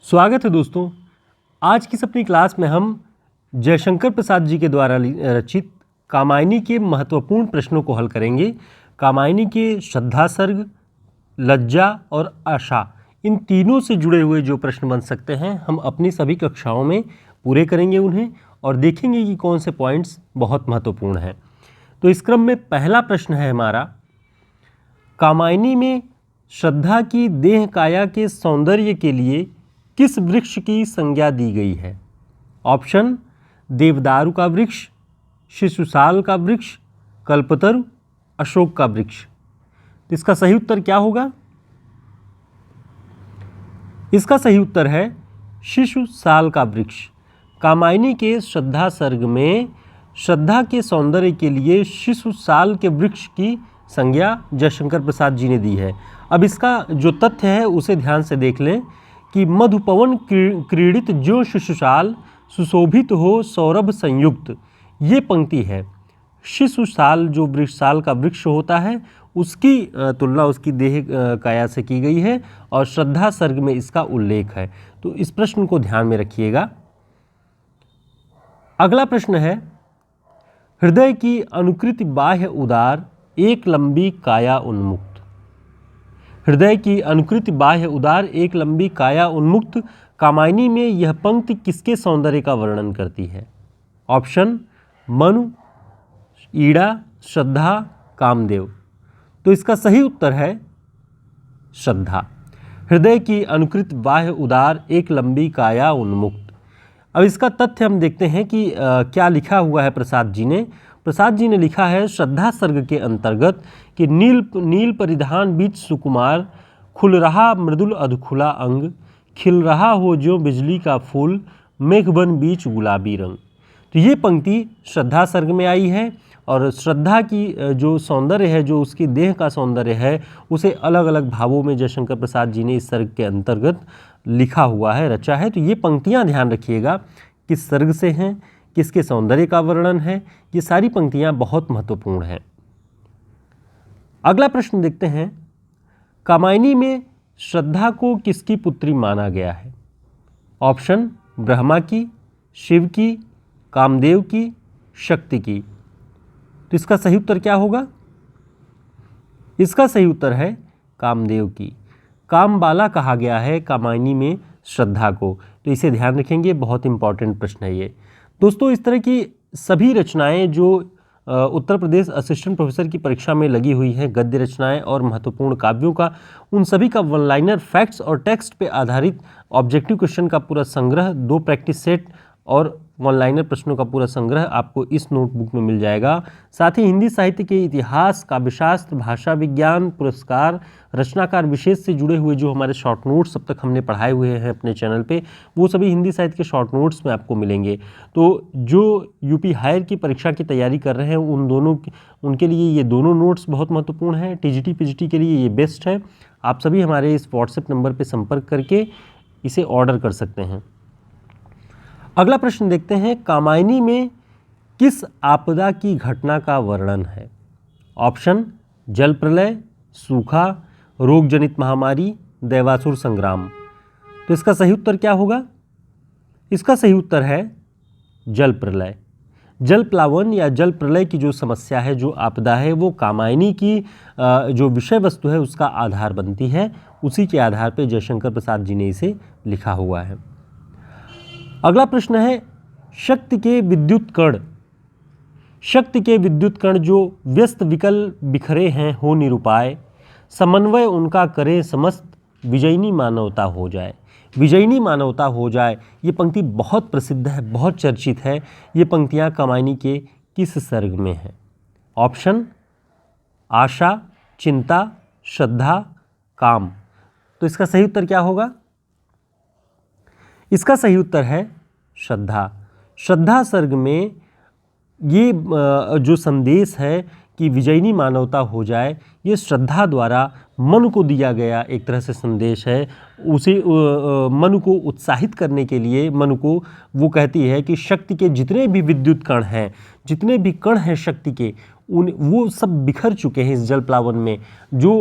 स्वागत है दोस्तों। आज की इस अपनी क्लास में हम जयशंकर प्रसाद जी के द्वारा रचित कामायनी के महत्वपूर्ण प्रश्नों को हल करेंगे। कामायनी के श्रद्धा सर्ग, लज्जा और आशा, इन तीनों से जुड़े हुए जो प्रश्न बन सकते हैं हम अपनी सभी कक्षाओं में पूरे करेंगे उन्हें और देखेंगे कि कौन से पॉइंट्स बहुत महत्वपूर्ण हैं। तो इस क्रम में पहला प्रश्न है हमारा, कामायनी में श्रद्धा की देह काया के सौंदर्य के लिए किस वृक्ष की संज्ञा दी गई है? ऑप्शन देवदारू का वृक्ष, शिशुसाल का वृक्ष, कल्पतरु, अशोक का वृक्ष। तो इसका सही उत्तर क्या होगा? इसका सही उत्तर है शिशुसाल का वृक्ष। कामायनी के श्रद्धा सर्ग में श्रद्धा के सौंदर्य के लिए शिशुसाल के वृक्ष की संज्ञा जयशंकर प्रसाद जी ने दी है। अब इसका जो तथ्य है उसे ध्यान से देख लें कि मधुपवन क्रीडित जो शिशुसाल सुशोभित हो सौरभ संयुक्त, ये पंक्ति है। शिशुसाल जो वृक्षसाल का वृक्ष होता है उसकी तुलना उसकी देह काया से की गई है और श्रद्धा सर्ग में इसका उल्लेख है। तो इस प्रश्न को ध्यान में रखिएगा। अगला प्रश्न है, हृदय की अनुकृति बाह्य उदार एक लंबी काया उन्मुक्त। हृदय की अनुकृति बाह्य उदार एक लंबी काया उन्मुक्त, कामायनी में यह पंक्ति किसके सौंदर्य का वर्णन करती है? ऑप्शन मनु, ईड़ा, श्रद्धा, कामदेव। तो इसका सही उत्तर है श्रद्धा। हृदय की अनुकृति बाह्य उदार एक लंबी काया उन्मुक्त। अब इसका तथ्य हम देखते हैं कि क्या लिखा हुआ है प्रसाद जी ने। प्रसाद जी ने लिखा है श्रद्धा सर्ग के अंतर्गत कि नील परिधान बीच सुकुमार, खुल रहा मृदुल अधखुला अंग, खिल रहा हो जो बिजली का फूल, मेघबन बीच गुलाबी रंग। तो ये पंक्ति श्रद्धा सर्ग में आई है और श्रद्धा की जो सौंदर्य है, जो उसकी देह का सौंदर्य है, उसे अलग अलग भावों में जयशंकर प्रसाद जी ने इस सर्ग के अंतर्गत लिखा हुआ है, रचा है। तो ये पंक्तियाँ ध्यान रखिएगा किस सर्ग से हैं, किसके सौंदर्य का वर्णन है, ये सारी पंक्तियाँ बहुत महत्वपूर्ण हैं। अगला प्रश्न देखते हैं, कामायनी में श्रद्धा को किसकी पुत्री माना गया है? ऑप्शन ब्रह्मा की, शिव की, कामदेव की, शक्ति की। तो इसका सही उत्तर क्या होगा? इसका सही उत्तर है कामदेव की। कामबाला कहा गया है कामायनी में श्रद्धा को। तो इसे ध्यान रखेंगे, बहुत इंपॉर्टेंट प्रश्न है ये। दोस्तों, इस तरह की सभी रचनाएं जो उत्तर प्रदेश असिस्टेंट प्रोफेसर की परीक्षा में लगी हुई हैं, गद्य रचनाएं और महत्वपूर्ण काव्यों का, उन सभी का वन लाइनर फैक्ट्स और टेक्स्ट पे आधारित ऑब्जेक्टिव क्वेश्चन का पूरा संग्रह, 2 प्रैक्टिस सेट और वन लाइनर प्रश्नों का पूरा संग्रह आपको इस नोटबुक में मिल जाएगा। साथ ही हिंदी साहित्य के इतिहास, काव्यशास्त्र, भाषा विज्ञान, पुरस्कार, रचनाकार विशेष से जुड़े हुए जो हमारे शॉर्ट नोट्स अब तक हमने पढ़ाए हुए हैं अपने चैनल पे, वो सभी हिंदी साहित्य के शॉर्ट नोट्स में आपको मिलेंगे। तो जो यूपी हायर की परीक्षा की तैयारी कर रहे हैं उनके लिए ये दोनों नोट्स बहुत महत्वपूर्ण हैं। टीजीटी पीजीटी के लिए ये बेस्ट है। आप सभी हमारे इस व्हाट्सएप नंबर पर संपर्क करके इसे ऑर्डर कर सकते हैं। अगला प्रश्न देखते हैं, कामायनी में किस आपदा की घटना का वर्णन है? ऑप्शन जल प्रलय, सूखा, रोग जनित महामारी, दैवासुर संग्राम। तो इसका सही उत्तर क्या होगा? इसका सही उत्तर है जल प्रलय। जल प्लावन या जल प्रलय की जो समस्या है, जो आपदा है, वो कामायनी की जो विषय वस्तु है उसका आधार बनती है। उसी के आधार पर जयशंकर प्रसाद जी ने इसे लिखा हुआ है। अगला प्रश्न है, शक्ति के विद्युत कण। शक्ति के विद्युत कण जो व्यस्त विकल बिखरे हैं हो निरुपाय, समन्वय उनका करे समस्त, विजयिनी मानवता हो जाए। विजयिनी मानवता हो जाए, ये पंक्ति बहुत प्रसिद्ध है, बहुत चर्चित है। ये पंक्तियाँ कामायनी के किस सर्ग में हैं? ऑप्शन आशा, चिंता, श्रद्धा, काम। तो इसका सही उत्तर क्या होगा? इसका सही उत्तर है श्रद्धा। श्रद्धा सर्ग में ये जो संदेश है कि विजयिनी मानवता हो जाए, ये श्रद्धा द्वारा मन को दिया गया एक तरह से संदेश है। उसे मन को उत्साहित करने के लिए मन को वो कहती है कि शक्ति के जितने भी विद्युत कण हैं, जितने भी कण हैं शक्ति के, वो सब बिखर चुके हैं इस जल प्लावन में। जो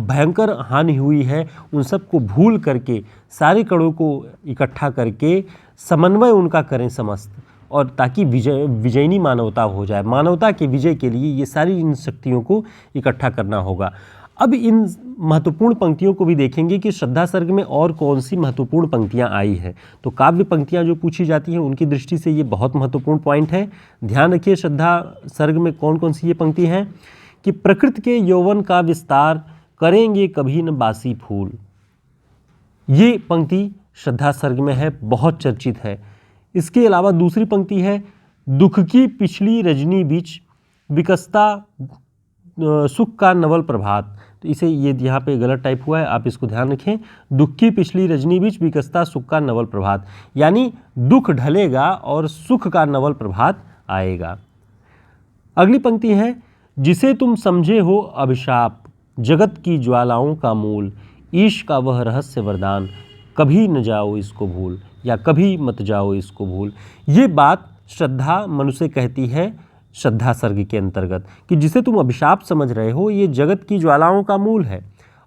भयंकर हानि हुई है उन सब को भूल करके, सारे कणों को इकट्ठा करके समन्वय उनका करें समस्त, और ताकि विजयनी मानवता हो जाए। मानवता के विजय के लिए ये सारी इन शक्तियों को इकट्ठा करना होगा। अब इन महत्वपूर्ण पंक्तियों को भी देखेंगे कि श्रद्धा सर्ग में और कौन सी महत्वपूर्ण पंक्तियां आई हैं। तो काव्य पंक्तियां जो पूछी जाती हैं उनकी दृष्टि से ये बहुत महत्वपूर्ण पॉइंट है। ध्यान रखिए श्रद्धा सर्ग में कौन कौन सी ये पंक्ति हैं कि प्रकृति के यौवन का विस्तार करेंगे कभी न बासी फूल। ये पंक्ति श्रद्धा सर्ग में है, बहुत चर्चित है। इसके अलावा दूसरी पंक्ति है, दुख की पिछली रजनी बीच विकसता सुख का नवल प्रभात। तो इसे ये यहाँ पे गलत टाइप हुआ है, आप इसको ध्यान रखें। दुख की पिछली रजनी बीच विकसता सुख का नवल प्रभात, यानी दुख ढलेगा और सुख का नवल प्रभात आएगा। अगली पंक्ति है, जिसे तुम समझे हो अभिशाप जगत की ज्वालाओं का मूल, ईश का वह रहस्य वरदान कभी न जाओ इसको भूल, या कभी मत जाओ इसको भूल। ये बात श्रद्धा मनुष्य कहती है श्रद्धा सर्ग के अंतर्गत कि जिसे तुम अभिशाप समझ रहे हो ये जगत की ज्वालाओं का मूल है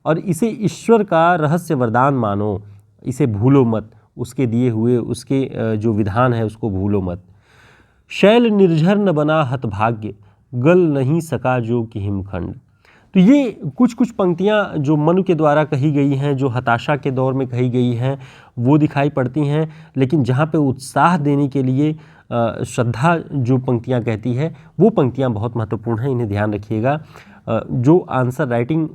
और इसे ईश्वर का रहस्य वरदान मानो, इसे भूलो मत, उसके दिए हुए उसके जो विधान है उसको भूलो मत। शैल निर्झर न बना हतभाग्य, गल नहीं सका जो कि हिमखंड। तो ये कुछ कुछ पंक्तियाँ जो मनु के द्वारा कही गई हैं, जो हताशा के दौर में कही गई हैं, वो दिखाई पड़ती हैं। लेकिन जहाँ पे उत्साह देने के लिए श्रद्धा जो पंक्तियाँ कहती है वो पंक्तियाँ बहुत महत्वपूर्ण हैं, इन्हें ध्यान रखिएगा। जो answer writing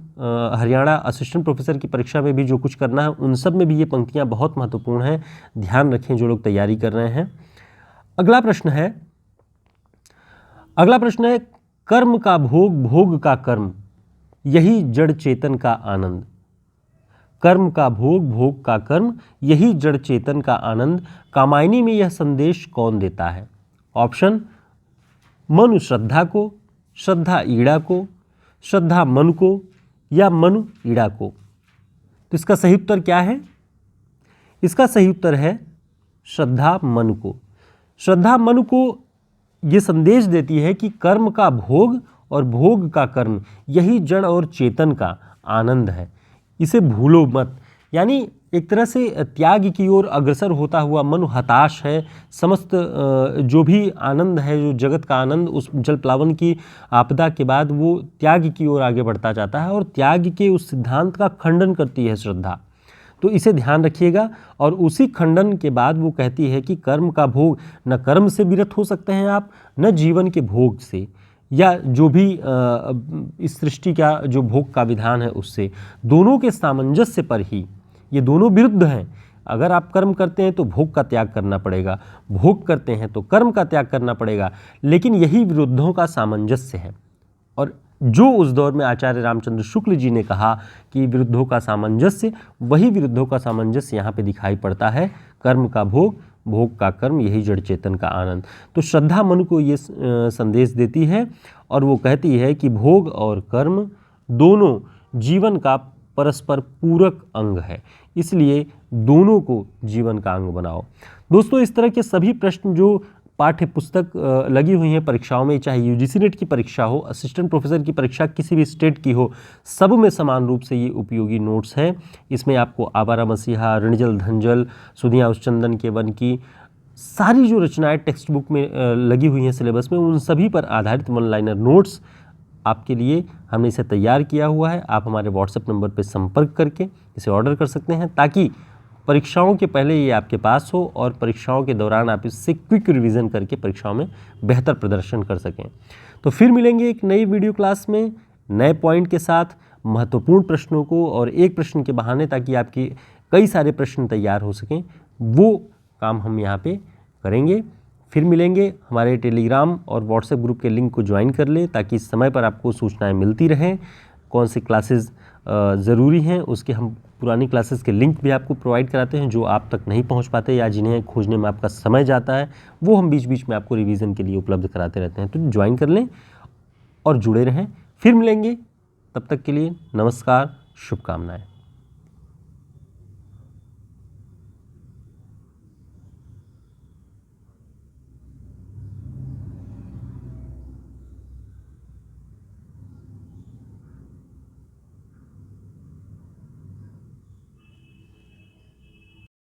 Haryana assistant professor की परीक्षा में भी जो कुछ करना है उन सब में भी ये पंक्तियाँ बहुत महत्वपूर्ण हैं, ध्यान रखें जो लोग तैयारी कर रहे हैं। अगला प्रश्न है, कर्म का भोग भोग का कर्म यही जड़ चेतन का आनंद। कर्म का भोग भोग का कर्म यही जड़ चेतन का आनंद, कामायनी में यह संदेश कौन देता है? ऑप्शन, मनु श्रद्धा को, श्रद्धा ईड़ा को, श्रद्धा मनु को, या मनु ईड़ा को। तो इसका सही उत्तर क्या है? इसका सही उत्तर है श्रद्धा मनु को। श्रद्धा मनु को ये संदेश देती है कि कर्म का भोग और भोग का कर्म यही जड़ और चेतन का आनंद है, इसे भूलो मत। यानी एक तरह से त्याग की ओर अग्रसर होता हुआ मनु हताश है। समस्त जो भी आनंद है, जो जगत का आनंद, उस जल प्लावन की आपदा के बाद वो त्याग की ओर आगे बढ़ता जाता है और त्याग के उस सिद्धांत का खंडन करती है श्रद्धा। तो इसे ध्यान रखिएगा। और उसी खंडन के बाद वो कहती है कि कर्म का भोग, न कर्म से विरत हो सकते हैं आप, न जीवन के भोग से, या जो भी इस सृष्टि का जो भोग का विधान है उससे। दोनों के सामंजस्य पर ही, ये दोनों विरुद्ध हैं। अगर आप कर्म करते हैं तो भोग का त्याग करना पड़ेगा, भोग करते हैं तो कर्म का त्याग करना पड़ेगा, लेकिन यही विरुद्धों का सामंजस्य है। और जो उस दौर में आचार्य रामचंद्र शुक्ल जी ने कहा कि विरुद्धों का सामंजस्य, वही विरुद्धों का सामंजस्य यहाँ पे दिखाई पड़ता है। कर्म का भोग भोग का कर्म यही जड़ चेतन का आनंद। तो श्रद्धा मनु को ये संदेश देती है और वो कहती है कि भोग और कर्म दोनों जीवन का परस्पर पूरक अंग है, इसलिए दोनों को जीवन का अंग बनाओ। दोस्तों, इस तरह के सभी प्रश्न जो पाठ्य पुस्तक लगी हुई हैं परीक्षाओं में, चाहे यूजीसी नेट की परीक्षा हो, असिस्टेंट प्रोफेसर की परीक्षा किसी भी स्टेट की हो, सब में समान रूप से ये उपयोगी नोट्स हैं। इसमें आपको आवारा मसीहा, ऋणजल धनजल, सुधिया उच्चंदन के वन की सारी जो रचनाएं टेक्स्ट बुक में लगी हुई हैं सिलेबस में, उन सभी पर आधारित वन लाइनर नोट्स आपके लिए हमने इसे तैयार किया हुआ है। आप हमारे व्हाट्सएप नंबर पर संपर्क करके इसे ऑर्डर कर सकते हैं ताकि परीक्षाओं के पहले ये आपके पास हो और परीक्षाओं के दौरान आप इससे क्विक रिवीजन करके परीक्षाओं में बेहतर प्रदर्शन कर सकें। तो फिर मिलेंगे एक नई वीडियो क्लास में नए पॉइंट के साथ, महत्वपूर्ण प्रश्नों को और एक प्रश्न के बहाने, ताकि आपके कई सारे प्रश्न तैयार हो सकें, वो काम हम यहाँ पे करेंगे। फिर मिलेंगे। हमारे टेलीग्राम और व्हाट्सएप ग्रुप के लिंक को ज्वाइन कर ले ताकि समय पर आपको सूचनाएँ मिलती रहें। कौन सी क्लासेस ज़रूरी हैं उसके हम पुरानी क्लासेस के लिंक भी आपको प्रोवाइड कराते हैं, जो आप तक नहीं पहुंच पाते या जिन्हें खोजने में आपका समय जाता है, वो हम बीच बीच में आपको रिवीजन के लिए उपलब्ध कराते रहते हैं। तो ज्वाइन कर लें और जुड़े रहें। फिर मिलेंगे, तब तक के लिए नमस्कार, शुभकामनाएं।